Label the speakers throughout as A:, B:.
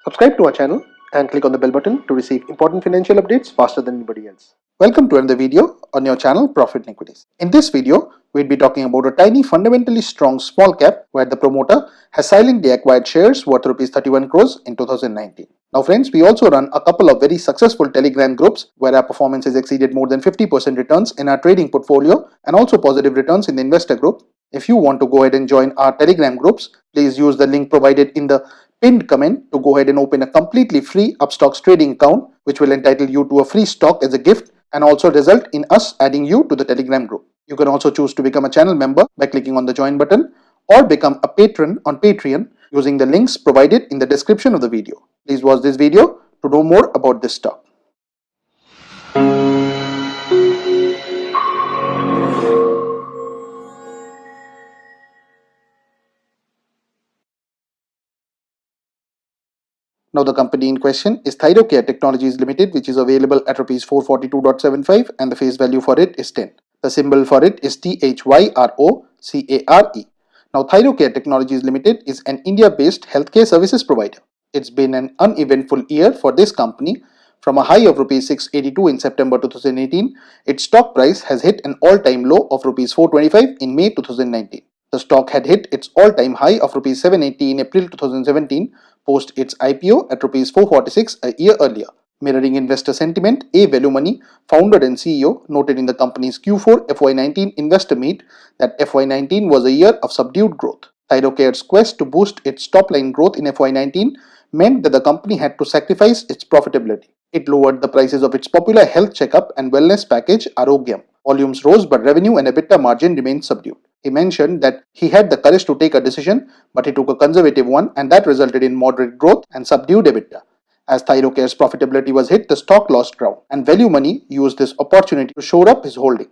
A: Subscribe to our channel and click on the bell button to receive important financial updates faster than anybody else. Welcome to another video on your channel Profit and Equities. In this video, we'll be talking about a tiny fundamentally strong small cap where the promoter has silently acquired shares worth Rs 31 crores in 2019. Now friends, we also run a couple of very successful Telegram groups where our performance has exceeded more than 50% returns in our trading portfolio and also positive returns in the investor group. If you want to go ahead and join our Telegram groups, please use the link provided in the pinned comment to go ahead and open a completely free Upstocks trading account, which will entitle you to a free stock as a gift and also result in us adding you to the Telegram group. You can also choose to become a channel member by clicking on the join button or become a patron on Patreon using the links provided in the description of the video. Please watch this video to know more about this stock. Now the company in question is Thyrocare Technologies Limited, which is available at Rs 442.75 and the face value for it is 10. The symbol for it is THYROCARE. Now Thyrocare Technologies Limited is an India-based healthcare services provider. It's been an uneventful year for this company. From a high of Rs 682 in September 2018, its stock price has hit an all-time low of Rs 425 in May 2019. The stock had hit its all-time high of Rs 780 in April 2017 post its IPO at Rs 446 a year earlier. Mirroring investor sentiment, A. Velumani, founder and CEO, noted in the company's Q4 FY19 investor meet that FY19 was a year of subdued growth. Thyrocare's quest to boost its top-line growth in FY19 meant that the company had to sacrifice its profitability. It lowered the prices of its popular health checkup and wellness package Arogyam. Volumes rose but revenue and EBITDA margin remained subdued. He mentioned that he had the courage to take a decision, but he took a conservative one, and that resulted in moderate growth and subdued EBITDA. As Thyrocare's profitability was hit, the stock lost ground, and Velumani used this opportunity to shore up his holding.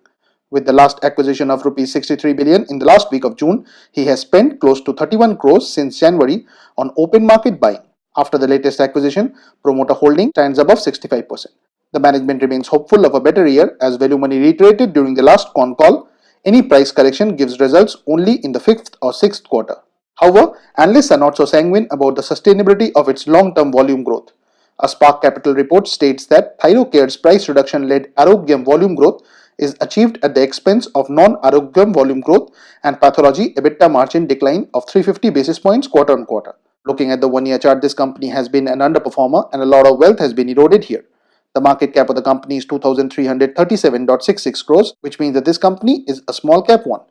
A: With the last acquisition of Rs 63 billion in the last week of June, he has spent close to 31 crores since January on open market buying. After the latest acquisition, promoter holding stands above 65%. The management remains hopeful of a better year, as Velumani reiterated during the last con call. Any price correction gives results only in the 5th or 6th quarter. However, analysts are not so sanguine about the sustainability of its long-term volume growth. A Spark Capital report states that Thyrocare's price reduction-led Arogyam volume growth is achieved at the expense of non-Arogyam volume growth and pathology EBITDA margin decline of 350 basis points quarter on quarter. Looking at the one-year chart, this company has been an underperformer and a lot of wealth has been eroded here. The market cap of the company is 2,337.66 crores, which means that this company is a small cap one.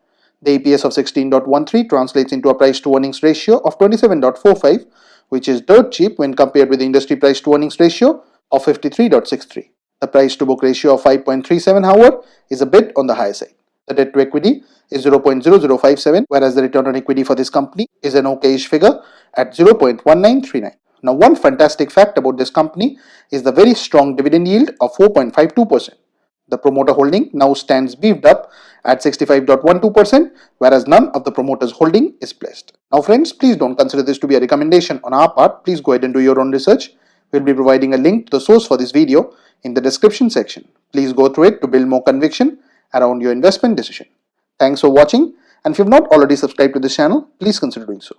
A: The EPS of 16.13 translates into a price to earnings ratio of 27.45, which is dirt cheap when compared with the industry price to earnings ratio of 53.63. The price to book ratio of 5.37, however, is a bit on the higher side. The debt to equity is 0.0057, whereas the return on equity for this company is an okayish figure at 0.1939. Now, one fantastic fact about this company is the very strong dividend yield of 4.52%. The promoter holding now stands beefed up at 65.12%, whereas none of the promoter's holding is pledged. Now friends, please don't consider this to be a recommendation on our part. Please go ahead and do your own research. We'll be providing a link to the source for this video in the description section. Please go through it to build more conviction around your investment decision. Thanks for watching, and if you have not already subscribed to this channel, please consider doing so.